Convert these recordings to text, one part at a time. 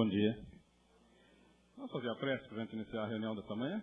Bom dia. Vamos fazer a prece para a gente iniciar a reunião dessa manhã?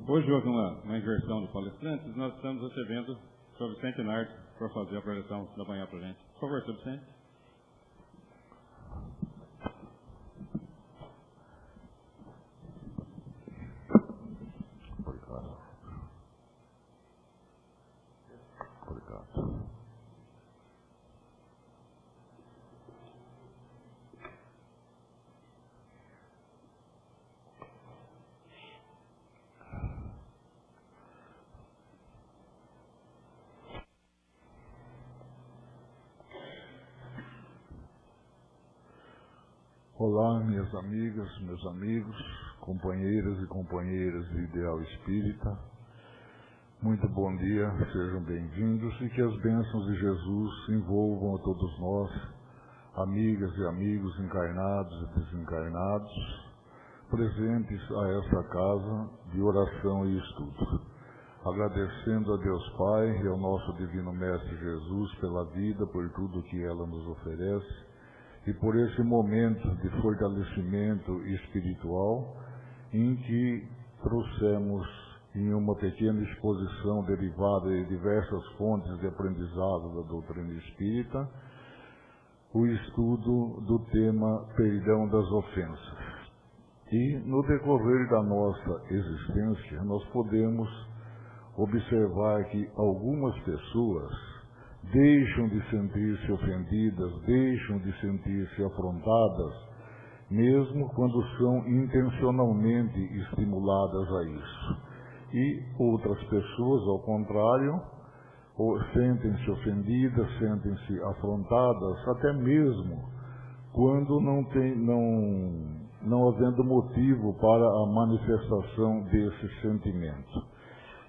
Hoje houve uma inversão de palestrantes. Nós estamos recebendo sobre Centenário para fazer a preleção da manhã para a gente. Por favor, sobre Centenário. Olá, minhas amigas, meus amigos, companheiras e companheiras de Ideal Espírita. Muito bom dia, sejam bem-vindos e que as bênçãos de Jesus envolvam a todos nós, amigas e amigos encarnados e desencarnados, presentes a essa casa de oração e estudo. Agradecendo a Deus Pai e ao nosso Divino Mestre Jesus pela vida, por tudo que ela nos oferece, e por esse momento de fortalecimento espiritual em que trouxemos em uma pequena exposição derivada de diversas fontes de aprendizado da doutrina espírita, o estudo do tema perdão das ofensas. E no decorrer da nossa existência, nós podemos observar que algumas pessoas deixam de sentir-se ofendidas, deixam de sentir-se afrontadas, mesmo quando são intencionalmente estimuladas a isso. E outras pessoas, ao contrário, sentem-se ofendidas, sentem-se afrontadas, até mesmo quando não havendo motivo para a manifestação desse sentimento.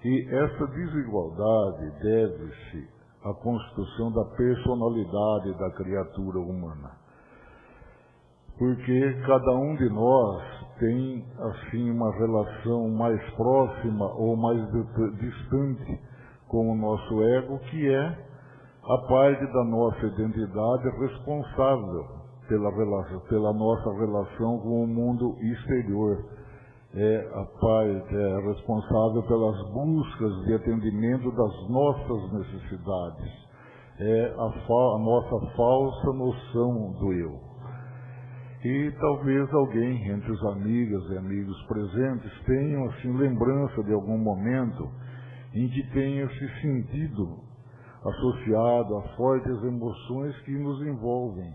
E essa desigualdade deve-se a constituição da personalidade da criatura humana. Porque cada um de nós tem, assim, uma relação mais próxima ou mais distante com o nosso ego, que é a parte da nossa identidade responsável pela nossa relação com o mundo exterior. É a parte responsável pelas buscas de atendimento das nossas necessidades. É a nossa falsa noção do eu. E talvez alguém entre os amigas e amigos presentes tenham assim lembrança de algum momento em que tenha se sentido associado a fortes emoções que nos envolvem,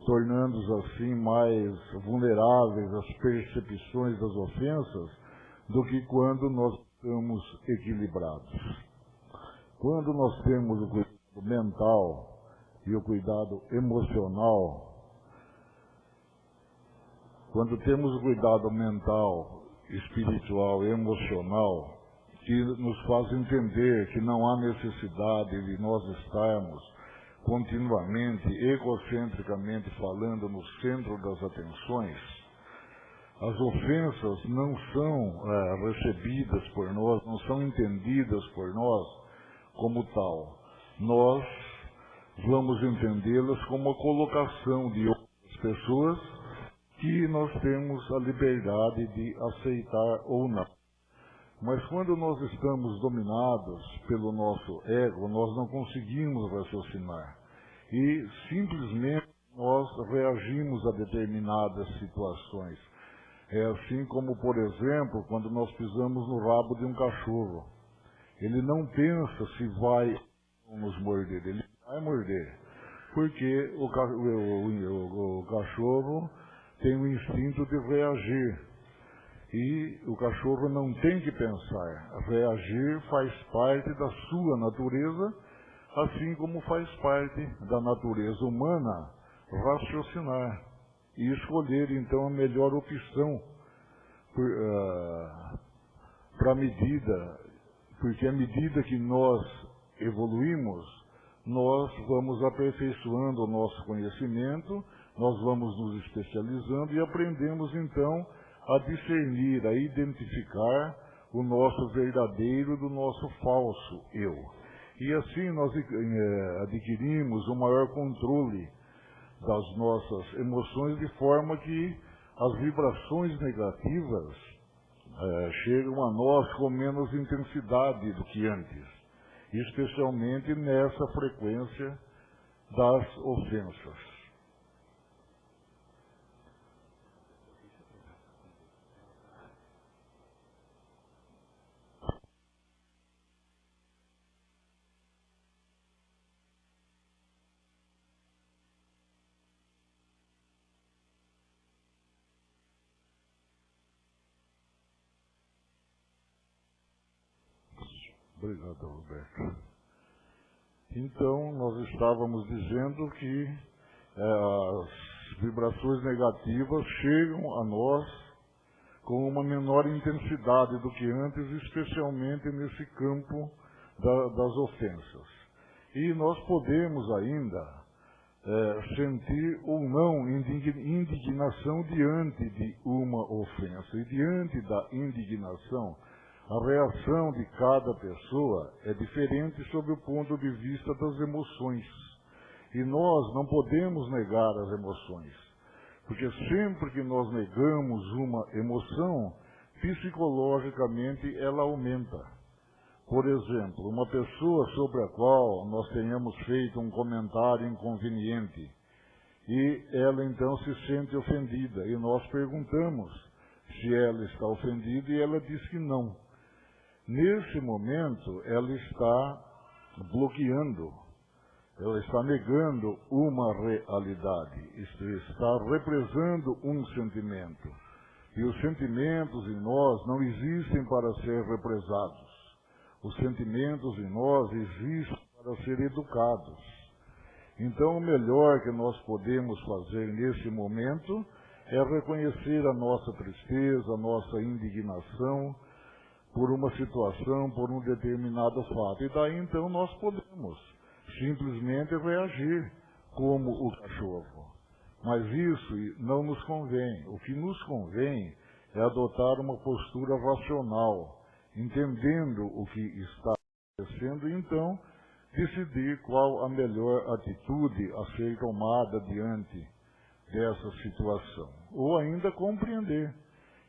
tornando-os assim mais vulneráveis às percepções das ofensas, do que quando nós estamos equilibrados. Quando nós temos o cuidado mental e o cuidado emocional, quando temos o cuidado mental, espiritual e emocional, que nos faz entender que não há necessidade de nós estarmos continuamente, egocentricamente falando no centro das atenções, as ofensas não são recebidas por nós, não são entendidas por nós como tal. Nós vamos entendê-las como a colocação de outras pessoas que nós temos a liberdade de aceitar ou não. Mas quando nós estamos dominados pelo nosso ego, nós não conseguimos raciocinar. E simplesmente nós reagimos a determinadas situações. É assim como, por exemplo, quando nós pisamos no rabo de um cachorro. Ele não pensa se vai nos morder, ele vai morder. Porque o cachorro tem o instinto de reagir. E o cachorro não tem que pensar. Reagir faz parte da sua natureza, assim como faz parte da natureza humana raciocinar e escolher, então, a melhor opção para a medida, porque à medida que nós evoluímos, nós vamos aperfeiçoando o nosso conhecimento, nós vamos nos especializando e aprendemos, então, a discernir, a identificar o nosso verdadeiro do nosso falso eu. E assim nós adquirimos um maior controle das nossas emoções, de forma que as vibrações negativas chegam a nós com menos intensidade do que antes, especialmente nessa frequência das ofensas. Obrigado, Roberto. Então, nós estávamos dizendo que as vibrações negativas chegam a nós com uma menor intensidade do que antes, especialmente nesse campo das ofensas. E nós podemos ainda sentir ou não indignação diante de uma ofensa. E diante da indignação, a reação de cada pessoa é diferente sob o ponto de vista das emoções. E nós não podemos negar as emoções, porque sempre que nós negamos uma emoção, psicologicamente ela aumenta. Por exemplo, uma pessoa sobre a qual nós tenhamos feito um comentário inconveniente, e ela então se sente ofendida, e nós perguntamos se ela está ofendida, e ela diz que não. Nesse momento, ela está bloqueando, ela está negando uma realidade, está represando um sentimento. E os sentimentos em nós não existem para ser represados. Os sentimentos em nós existem para ser educados. Então, o melhor que nós podemos fazer nesse momento é reconhecer a nossa tristeza, a nossa indignação, por uma situação, por um determinado fato. E daí, então, nós podemos simplesmente reagir como o cachorro. Mas isso não nos convém. O que nos convém é adotar uma postura racional, entendendo o que está acontecendo, e então decidir qual a melhor atitude a ser tomada diante dessa situação. Ou ainda compreender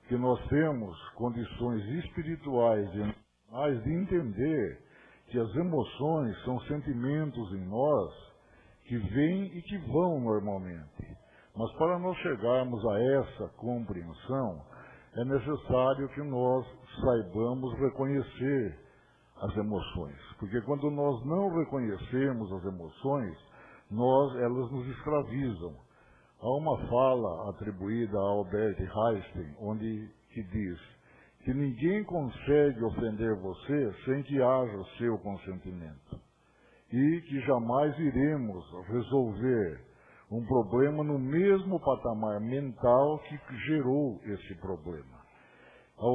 que nós temos condições espirituais e emocionais de entender que as emoções são sentimentos em nós que vêm e que vão normalmente. Mas para nós chegarmos a essa compreensão, é necessário que nós saibamos reconhecer as emoções. Porque quando nós não reconhecemos as emoções, elas nos escravizam. Há uma fala atribuída a Albert Einstein, que diz que ninguém consegue ofender você sem que haja seu consentimento. E que jamais iremos resolver um problema no mesmo patamar mental que gerou esse problema. A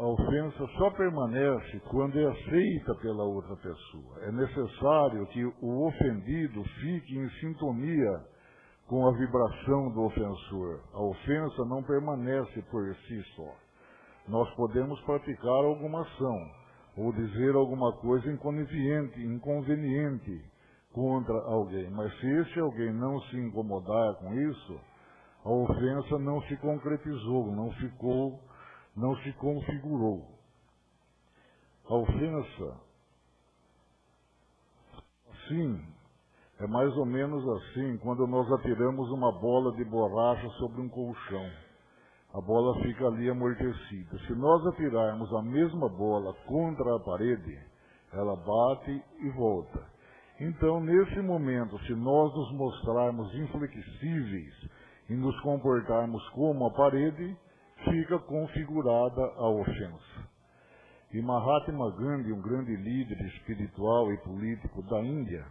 ofensa só permanece quando é aceita pela outra pessoa. É necessário que o ofendido fique em sintonia com a vibração do ofensor. A ofensa não permanece por si só. Nós podemos praticar alguma ação ou dizer alguma coisa inconveniente contra alguém, mas se esse alguém não se incomodar com isso, a ofensa não se concretizou, não se configurou. A ofensa, sim, é mais ou menos assim quando nós atiramos uma bola de borracha sobre um colchão. A bola fica ali amortecida. Se nós atirarmos a mesma bola contra a parede, ela bate e volta. Então, nesse momento, se nós nos mostrarmos inflexíveis e nos comportarmos como a parede, fica configurada a ofensa. E Mahatma Gandhi, um grande líder espiritual e político da Índia,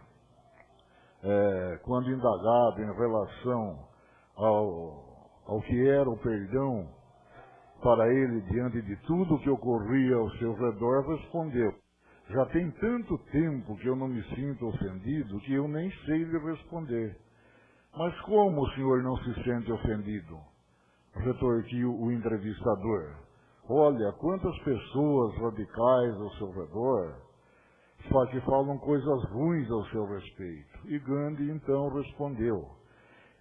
quando indagado em relação ao que era o perdão para ele diante de tudo que ocorria ao seu redor, respondeu: já tem tanto tempo que eu não me sinto ofendido que eu nem sei lhe responder. Mas como o senhor não se sente ofendido? Retorquiu o entrevistador. Olha, quantas pessoas radicais ao seu redor que falam coisas ruins ao seu respeito. E Gandhi então respondeu: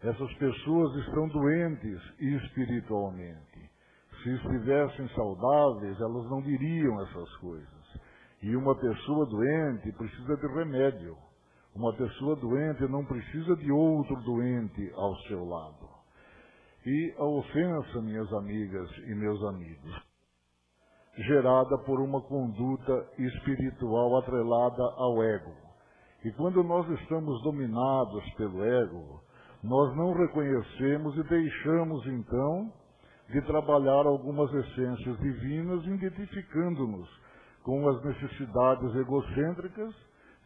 essas pessoas estão doentes espiritualmente. Se estivessem saudáveis, elas não diriam essas coisas. E uma pessoa doente precisa de remédio. Uma pessoa doente não precisa de outro doente ao seu lado. E a ofensa, minhas amigas e meus amigos, gerada por uma conduta espiritual atrelada ao ego. E quando nós estamos dominados pelo ego, nós não reconhecemos e deixamos, então, de trabalhar algumas essências divinas, identificando-nos com as necessidades egocêntricas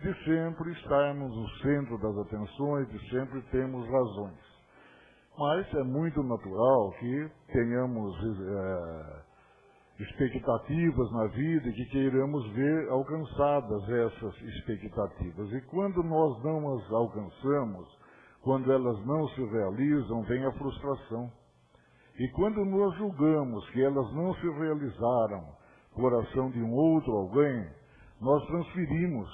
de sempre estarmos no centro das atenções, de sempre termos razões. Mas é muito natural que tenhamos expectativas na vida e que queiramos ver alcançadas essas expectativas. E quando nós não as alcançamos, quando elas não se realizam, vem a frustração. E quando nós julgamos que elas não se realizaram por ação de um outro alguém, nós transferimos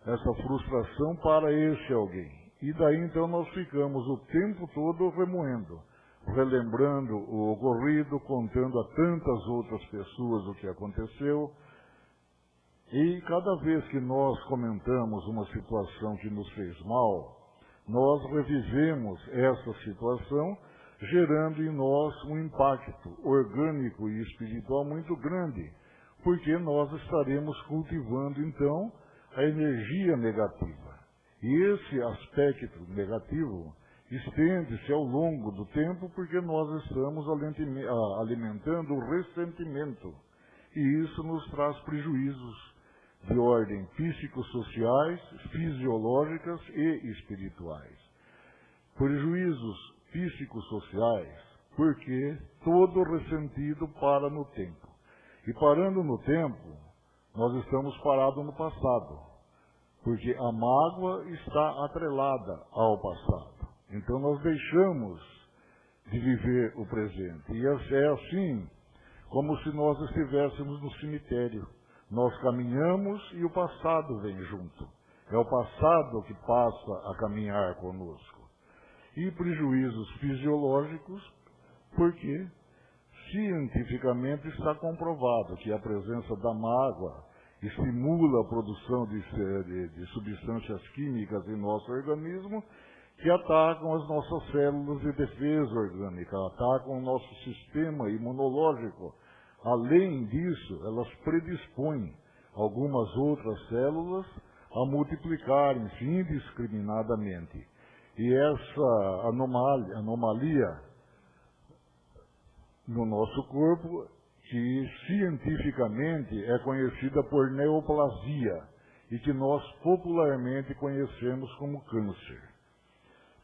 essa frustração para esse alguém. E daí então nós ficamos o tempo todo remoendo, relembrando o ocorrido, contando a tantas outras pessoas o que aconteceu. E cada vez que nós comentamos uma situação que nos fez mal, nós revivemos essa situação, gerando em nós um impacto orgânico e espiritual muito grande, porque nós estaremos cultivando, então, a energia negativa. E esse aspecto negativo estende-se ao longo do tempo, porque nós estamos alimentando o ressentimento. E isso nos traz prejuízos de ordem psicossociais, fisiológicas e espirituais. Prejuízos psicossociais, porque todo ressentido para no tempo. E parando no tempo, nós estamos parados no passado, porque a mágoa está atrelada ao passado. Então nós deixamos de viver o presente. E é assim como se nós estivéssemos no cemitério. Nós caminhamos e o passado vem junto. É o passado que passa a caminhar conosco. E prejuízos fisiológicos, porque cientificamente está comprovado que a presença da mágoa estimula a produção de substâncias químicas em nosso organismo que atacam as nossas células de defesa orgânica, atacam o nosso sistema imunológico. Além disso, elas predispõem algumas outras células a multiplicarem-se indiscriminadamente. E essa anomalia no nosso corpo, que cientificamente é conhecida por neoplasia e que nós popularmente conhecemos como câncer.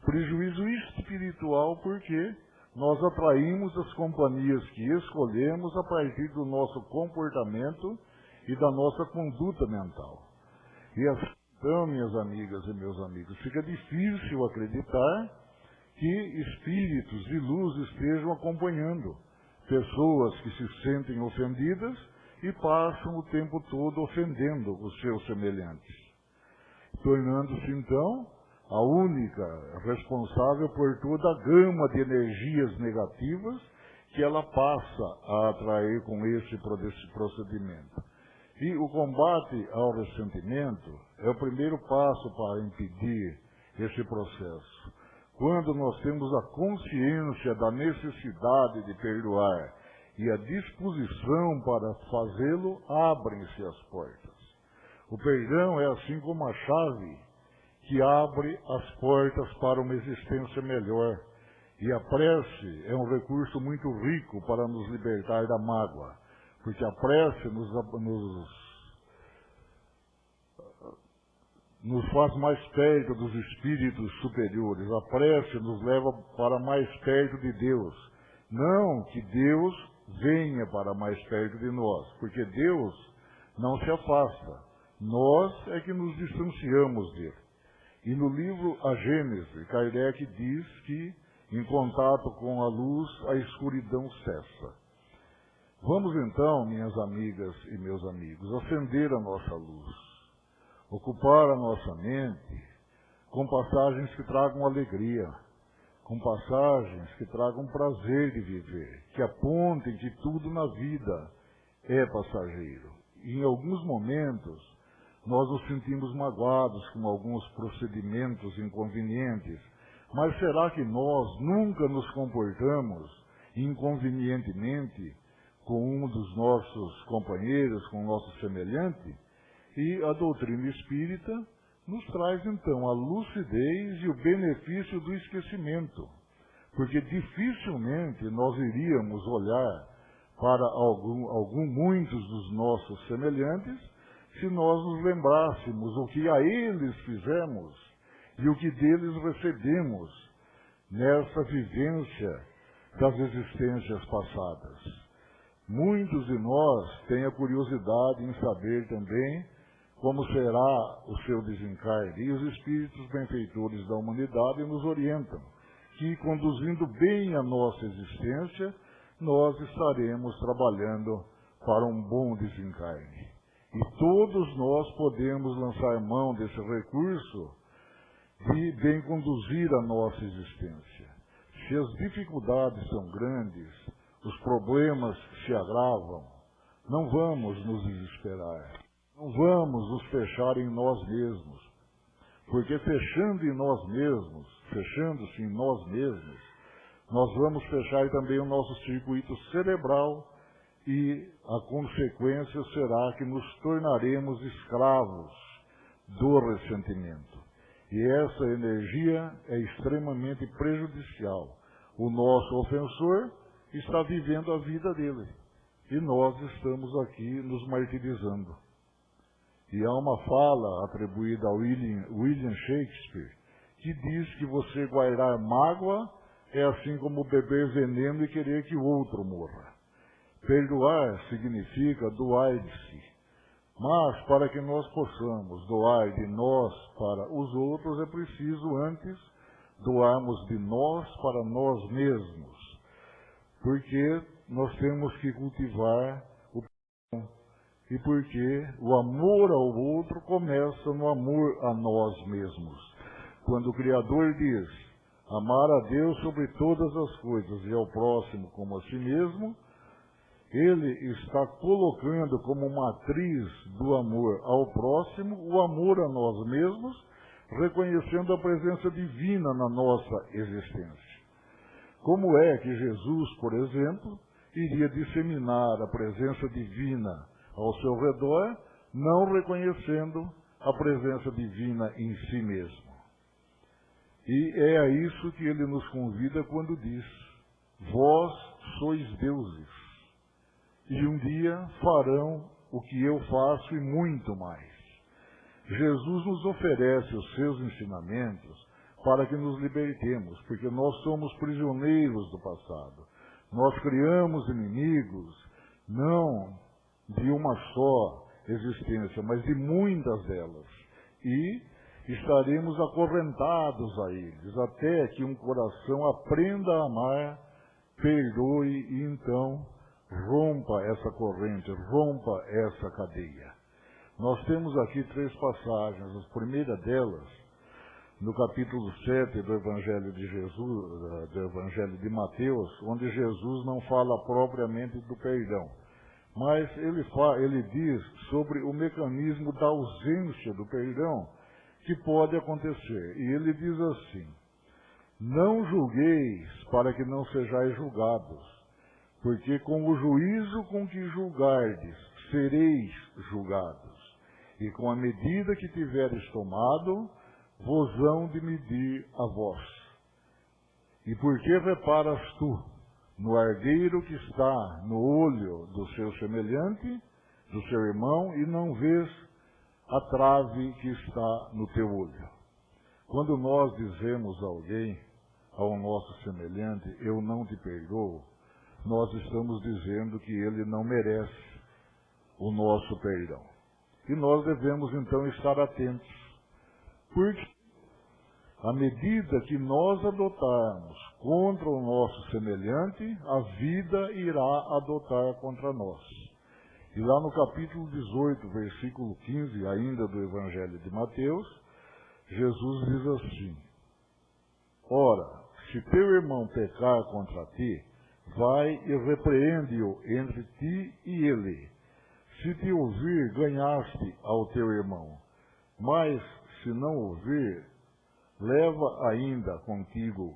Prejuízo espiritual porque nós atraímos as companhias que escolhemos a partir do nosso comportamento e da nossa conduta mental. E assim, então, minhas amigas e meus amigos, fica difícil acreditar que espíritos de luz estejam acompanhando pessoas que se sentem ofendidas e passam o tempo todo ofendendo os seus semelhantes, tornando-se então a única responsável por toda a gama de energias negativas que ela passa a atrair com esse procedimento. E o combate ao ressentimento é o primeiro passo para impedir esse processo. Quando nós temos a consciência da necessidade de perdoar e a disposição para fazê-lo, abrem-se as portas. O perdão é assim como a chave que abre as portas para uma existência melhor. E a prece é um recurso muito rico para nos libertar da mágoa, porque a prece nos faz mais perto dos espíritos superiores. A prece nos leva para mais perto de Deus. Não que Deus venha para mais perto de nós, porque Deus não se afasta. Nós é que nos distanciamos dele. E no livro A Gênese, Kardec diz que, em contato com a luz, a escuridão cessa. Vamos então, minhas amigas e meus amigos, acender a nossa luz, ocupar a nossa mente com passagens que tragam alegria, com passagens que tragam prazer de viver, que apontem que tudo na vida é passageiro. E em alguns momentos, nós nos sentimos magoados com alguns procedimentos inconvenientes, mas será que nós nunca nos comportamos inconvenientemente com um dos nossos companheiros, com o nosso semelhante? E a doutrina espírita nos traz então a lucidez e o benefício do esquecimento, porque dificilmente nós iríamos olhar para muitos dos nossos semelhantes se nós nos lembrássemos o que a eles fizemos e o que deles recebemos nessa vivência das existências passadas. Muitos de nós têm a curiosidade em saber também como será o seu desencarne, e os espíritos benfeitores da humanidade nos orientam que, conduzindo bem a nossa existência, nós estaremos trabalhando para um bom desencarne. E todos nós podemos lançar mão desse recurso de bem conduzir a nossa existência. Se as dificuldades são grandes, os problemas se agravam, não vamos nos desesperar, não vamos nos fechar em nós mesmos, porque fechando-se em nós mesmos, nós vamos fechar também o nosso circuito cerebral, e a consequência será que nos tornaremos escravos do ressentimento. E essa energia é extremamente prejudicial. O nosso ofensor está vivendo a vida dele, e nós estamos aqui nos martirizando. E há uma fala atribuída a William Shakespeare, que diz que você guardar mágoa é assim como beber veneno e querer que o outro morra. Perdoar significa doar de si. Mas, para que nós possamos doar de nós para os outros, é preciso antes doarmos de nós para nós mesmos. Porque nós temos que cultivar o perdão. E porque o amor ao outro começa no amor a nós mesmos. Quando o Criador diz, amar a Deus sobre todas as coisas e ao próximo como a si mesmo, ele está colocando como matriz do amor ao próximo o amor a nós mesmos, reconhecendo a presença divina na nossa existência. Como é que Jesus, por exemplo, iria disseminar a presença divina ao seu redor, não reconhecendo a presença divina em si mesmo? E é a isso que ele nos convida quando diz, vós sois deuses, e um dia farão o que eu faço e muito mais. Jesus nos oferece os seus ensinamentos para que nos libertemos, porque nós somos prisioneiros do passado. Nós criamos inimigos, não de uma só existência, mas de muitas delas. E estaremos acorrentados a eles, até que um coração aprenda a amar, perdoe e então rompa essa corrente, rompa essa cadeia. Nós temos aqui 3 passagens. A primeira delas, no capítulo 7 do Evangelho de Jesus, do Evangelho de Mateus, onde Jesus não fala propriamente do perdão, mas ele diz sobre o mecanismo da ausência do perdão que pode acontecer. E ele diz assim: não julgueis para que não sejais julgados, porque com o juízo com que julgardes, sereis julgados, e com a medida que tiveres tomado, vos hão de medir a vós. E por que reparas tu no argueiro que está no olho do seu semelhante, do seu irmão, e não vês a trave que está no teu olho? Quando nós dizemos a alguém, ao nosso semelhante, eu não te perdoo, nós estamos dizendo que ele não merece o nosso perdão. E nós devemos então estar atentos, porque à medida que nós adotarmos contra o nosso semelhante, a vida irá adotar contra nós. E lá no capítulo 18, versículo 15, ainda do Evangelho de Mateus, Jesus diz assim: ora, se teu irmão pecar contra ti, vai e repreende-o entre ti e ele. Se te ouvir, ganhaste ao teu irmão. Mas, se não ouvir, leva ainda contigo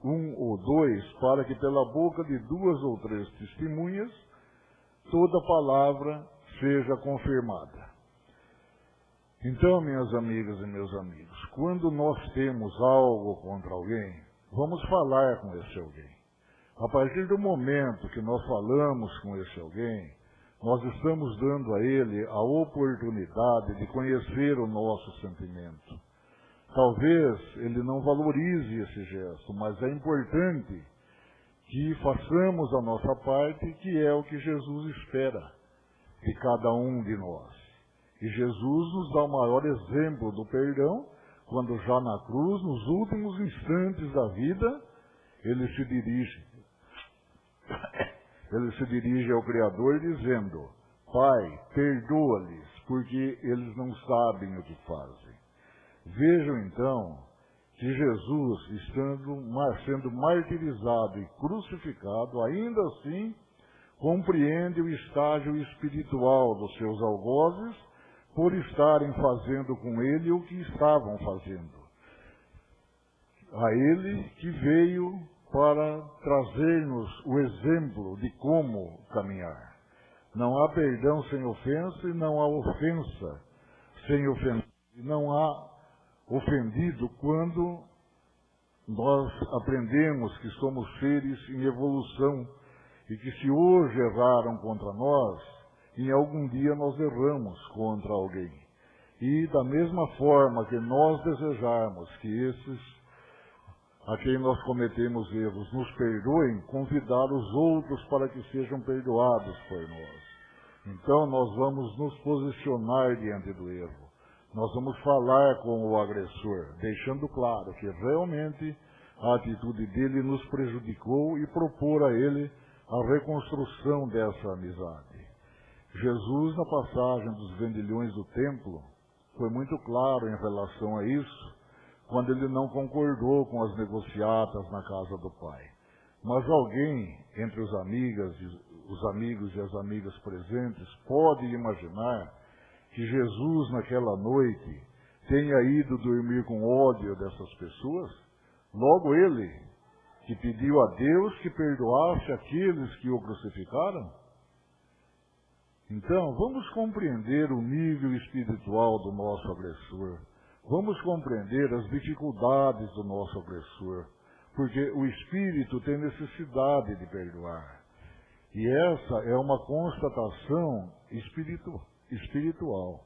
1 ou 2, para que pela boca de 2 ou 3 testemunhas, toda palavra seja confirmada. Então, minhas amigas e meus amigos, quando nós temos algo contra alguém, vamos falar com esse alguém. A partir do momento que nós falamos com esse alguém, nós estamos dando a ele a oportunidade de conhecer o nosso sentimento. Talvez ele não valorize esse gesto, mas é importante que façamos a nossa parte, que é o que Jesus espera de cada um de nós. E Jesus nos dá o maior exemplo do perdão, quando já na cruz, nos últimos instantes da vida, ele se dirige ao Criador dizendo: Pai, perdoa-lhes, porque eles não sabem o que fazem. Vejam então que Jesus, sendo martirizado e crucificado, ainda assim compreende o estágio espiritual dos seus algozes por estarem fazendo com ele o que estavam fazendo. A ele que veio para trazer-nos o exemplo de como caminhar. Não há perdão sem ofensa e não há ofensa sem ofensa. Não há ofendido quando nós aprendemos que somos seres em evolução e que se hoje erraram contra nós, em algum dia nós erramos contra alguém. E da mesma forma que nós desejarmos que esses a quem nós cometemos erros nos perdoem, convidar os outros para que sejam perdoados por nós. Então nós vamos nos posicionar diante do erro. Nós vamos falar com o agressor, deixando claro que realmente a atitude dele nos prejudicou e propor a ele a reconstrução dessa amizade. Jesus, na passagem dos vendilhões do templo, foi muito claro em relação a isso, quando ele não concordou com as negociatas na casa do Pai. Mas alguém, entre os amigos e as amigas presentes, pode imaginar que Jesus, naquela noite, tenha ido dormir com ódio dessas pessoas? Logo ele, que pediu a Deus que perdoasse aqueles que o crucificaram? Então, vamos compreender o nível espiritual do nosso agressor. Vamos compreender as dificuldades do nosso agressor, porque o espírito tem necessidade de perdoar. E essa é uma constatação espiritual.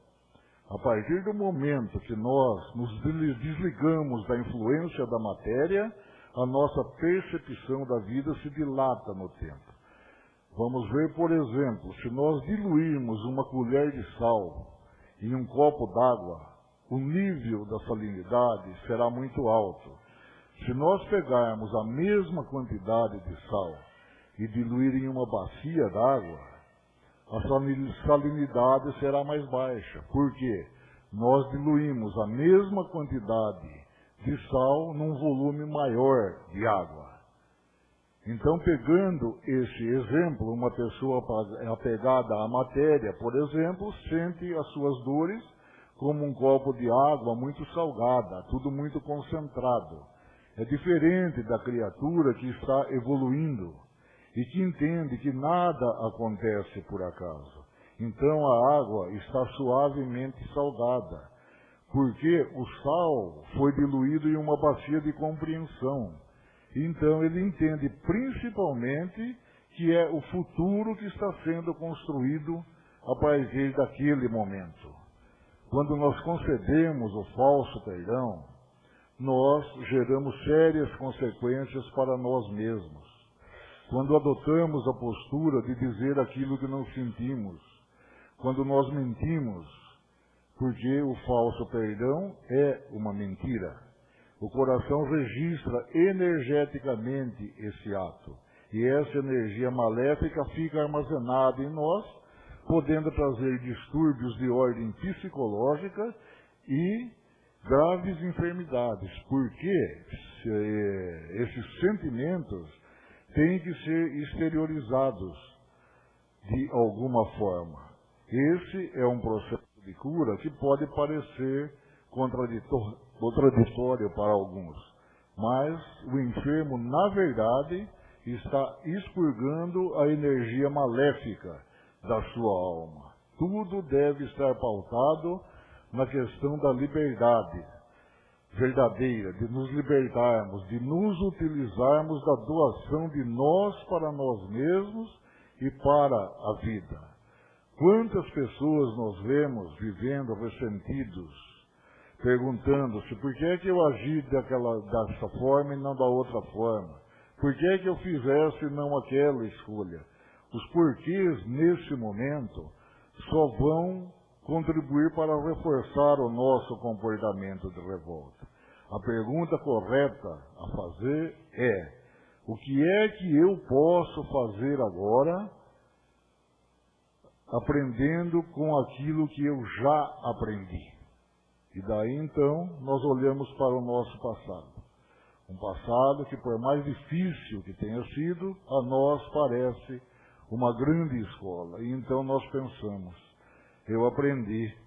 A partir do momento que nós nos desligamos da influência da matéria, a nossa percepção da vida se dilata no tempo. Vamos ver, por exemplo, se nós diluirmos uma colher de sal em um copo d'água, o nível da salinidade será muito alto. Se nós pegarmos a mesma quantidade de sal e diluir em uma bacia d'água, a salinidade será mais baixa. Por quê? Nós diluímos a mesma quantidade de sal num volume maior de água. Então, pegando esse exemplo, uma pessoa apegada à matéria, por exemplo, sente as suas dores como um copo de água muito salgada, tudo muito concentrado. É diferente da criatura que está evoluindo e que entende que nada acontece por acaso. Então a água está suavemente salgada, porque o sal foi diluído em uma bacia de compreensão. Então ele entende principalmente que é o futuro que está sendo construído a partir daquele momento. Quando nós concedemos o falso perdão, nós geramos sérias consequências para nós mesmos. Quando adotamos a postura de dizer aquilo que não sentimos, quando nós mentimos, porque o falso perdão é uma mentira. O coração registra energeticamente esse ato, e essa energia maléfica fica armazenada em nós, podendo trazer distúrbios de ordem psicológica e graves enfermidades, porque esses sentimentos têm que ser exteriorizados de alguma forma. Esse é um processo de cura que pode parecer contraditório para alguns, mas o enfermo, na verdade, está expurgando a energia maléfica da sua alma. Tudo deve estar pautado na questão da liberdade verdadeira, de nos libertarmos, de nos utilizarmos da doação de nós para nós mesmos e para a vida. Quantas pessoas nós vemos vivendo ressentidos, perguntando-se por que é que eu agi dessa forma e não da outra forma? Por que é que eu fizesse e não aquela escolha? Os porquês, nesse momento, só vão contribuir para reforçar o nosso comportamento de revolta. A pergunta correta a fazer é: o que é que eu posso fazer agora, aprendendo com aquilo que eu já aprendi? E daí então nós olhamos para o nosso passado. Um passado que, por mais difícil que tenha sido, a nós parece uma grande escola. E então nós pensamos: eu aprendi,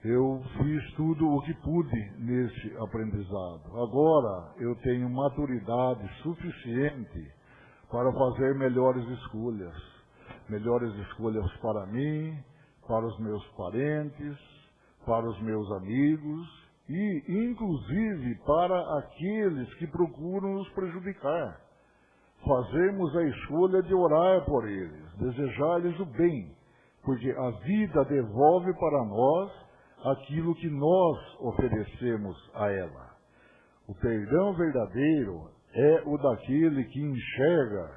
eu fiz tudo o que pude nesse aprendizado. Agora eu tenho maturidade suficiente para fazer melhores escolhas para mim, para os meus parentes, para os meus amigos e, inclusive, para aqueles que procuram nos prejudicar. Fazermos a escolha de orar por eles, desejar-lhes o bem, porque a vida devolve para nós aquilo que nós oferecemos a ela. O perdão verdadeiro é o daquele que enxerga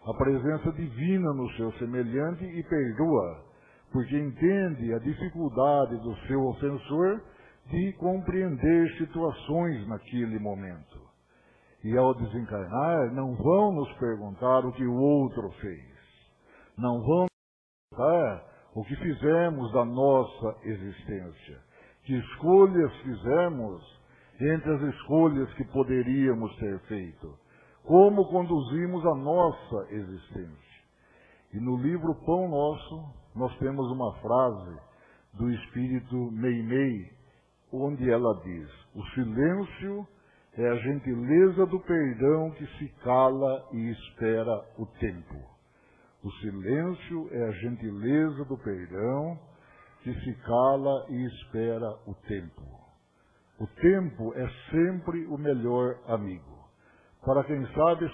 a presença divina no seu semelhante e perdoa, porque entende a dificuldade do seu ofensor de compreender situações naquele momento. E ao desencarnar, não vão nos perguntar o que o outro fez. Não vão nos perguntar o que fizemos da nossa existência. Que escolhas fizemos entre as escolhas que poderíamos ter feito. Como conduzimos a nossa existência. E no livro Pão Nosso, nós temos uma frase do espírito Meimei, onde ela diz: o silêncio é a gentileza do perdão que se cala e espera o tempo. O silêncio é a gentileza do perdão que se cala e espera o tempo. O tempo é sempre o melhor amigo. Para quem sabe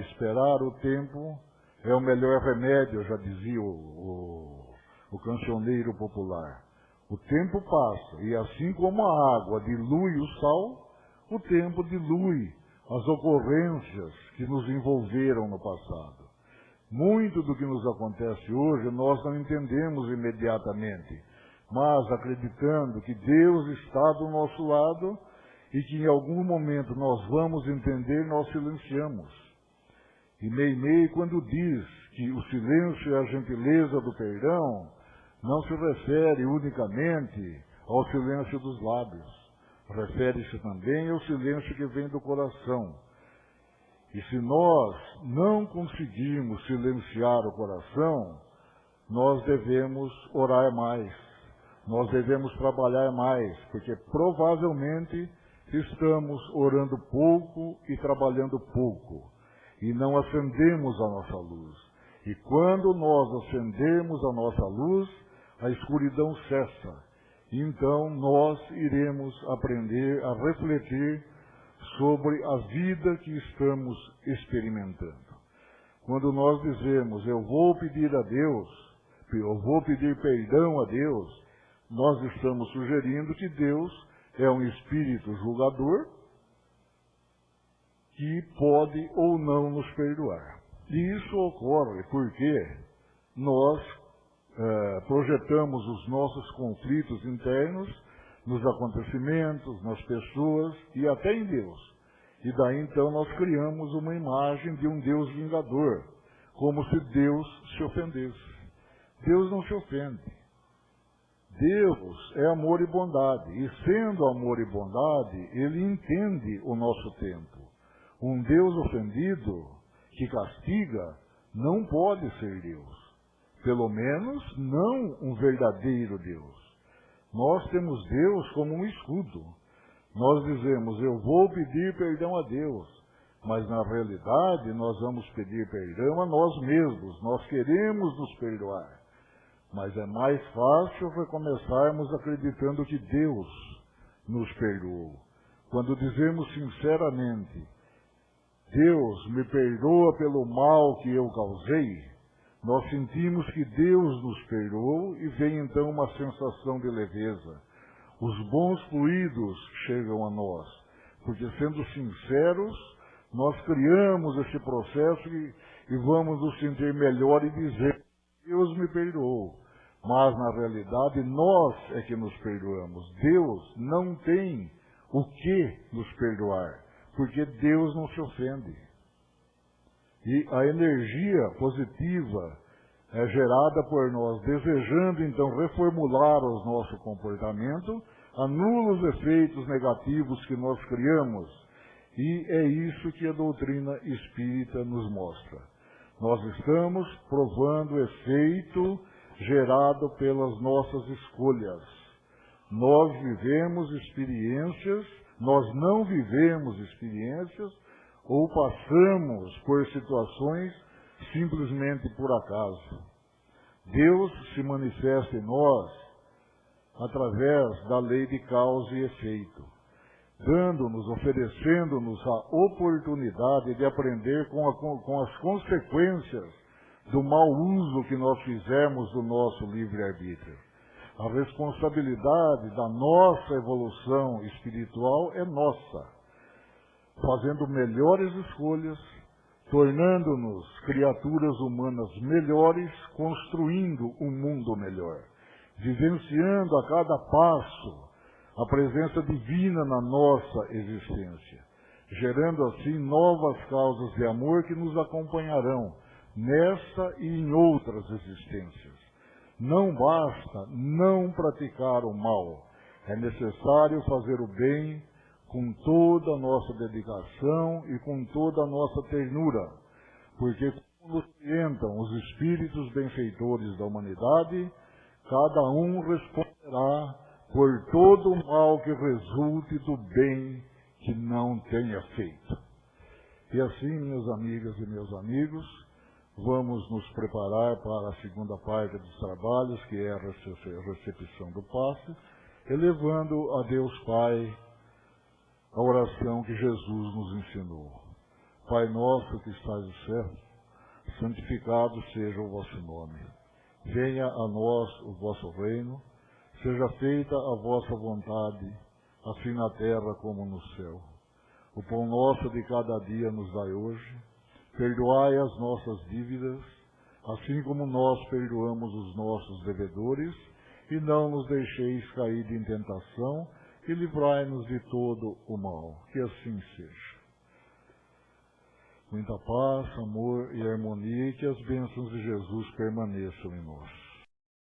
esperar o tempo é o melhor remédio, já dizia o cancioneiro popular. O tempo passa, e assim como a água dilui o sal, o tempo dilui as ocorrências que nos envolveram no passado. Muito do que nos acontece hoje nós não entendemos imediatamente, mas acreditando que Deus está do nosso lado e que em algum momento nós vamos entender, nós silenciamos. E Meimei, quando diz que o silêncio é a gentileza do perdão, não se refere unicamente ao silêncio dos lábios. Refere-se também ao silêncio que vem do coração. E se nós não conseguirmos silenciar o coração, nós devemos orar mais. Nós devemos trabalhar mais, porque provavelmente estamos orando pouco e trabalhando pouco. E não acendemos a nossa luz. E quando nós acendemos a nossa luz, a escuridão cessa. Então nós iremos aprender a refletir sobre a vida que estamos experimentando. Quando nós dizemos, eu vou pedir a Deus, eu vou pedir perdão a Deus, nós estamos sugerindo que Deus é um espírito julgador que pode ou não nos perdoar. E isso ocorre porque nós projetamos os nossos conflitos internos nos acontecimentos, nas pessoas e até em Deus. E daí então nós criamos uma imagem de um Deus vingador, como se Deus se ofendesse. Deus não se ofende. Deus é amor e bondade, e sendo amor e bondade, Ele entende o nosso tempo. Um Deus ofendido, que castiga, não pode ser Deus. Pelo menos, não um verdadeiro Deus. Nós temos Deus como um escudo. Nós dizemos, eu vou pedir perdão a Deus, mas na realidade nós vamos pedir perdão a nós mesmos. Nós queremos nos perdoar. Mas é mais fácil recomeçarmos acreditando que Deus nos perdoou. Quando dizemos sinceramente, Deus me perdoa pelo mal que eu causei, nós sentimos que Deus nos perdoou e vem então uma sensação de leveza. Os bons fluidos chegam a nós, porque sendo sinceros, nós criamos esse processo e vamos nos sentir melhor e dizer, Deus me perdoou. Mas na realidade nós é que nos perdoamos. Deus não tem o que nos perdoar, porque Deus não se ofende. E a energia positiva é gerada por nós, desejando então reformular o nosso comportamento, anula os efeitos negativos que nós criamos. E é isso que a doutrina espírita nos mostra. Nós estamos provando o efeito gerado pelas nossas escolhas. Nós vivemos experiências, nós não vivemos experiências, ou passamos por situações simplesmente por acaso. Deus se manifesta em nós através da lei de causa e efeito, dando-nos, oferecendo-nos a oportunidade de aprender com as consequências do mau uso que nós fizemos do nosso livre-arbítrio. A responsabilidade da nossa evolução espiritual é nossa. Fazendo melhores escolhas, tornando-nos criaturas humanas melhores, construindo um mundo melhor, vivenciando a cada passo a presença divina na nossa existência, gerando assim novas causas de amor que nos acompanharão nessa e em outras existências. Não basta não praticar o mal, é necessário fazer o bem com toda a nossa dedicação e com toda a nossa ternura, porque como orientam os espíritos benfeitores da humanidade, cada um responderá por todo o mal que resulte do bem que não tenha feito. E assim, minhas amigas e meus amigos, vamos nos preparar para a segunda parte dos trabalhos, que é a recepção do passe, elevando a Deus Pai a oração que Jesus nos ensinou. Pai nosso que estás no céu, santificado seja o vosso nome. Venha a nós o vosso reino, seja feita a vossa vontade, assim na terra como no céu. O pão nosso de cada dia nos dai hoje. Perdoai as nossas dívidas, assim como nós perdoamos os nossos devedores, e não nos deixeis cair em tentação, e livrai-nos de todo o mal. Que assim seja. Muita paz, amor e harmonia, e que as bênçãos de Jesus permaneçam em nós.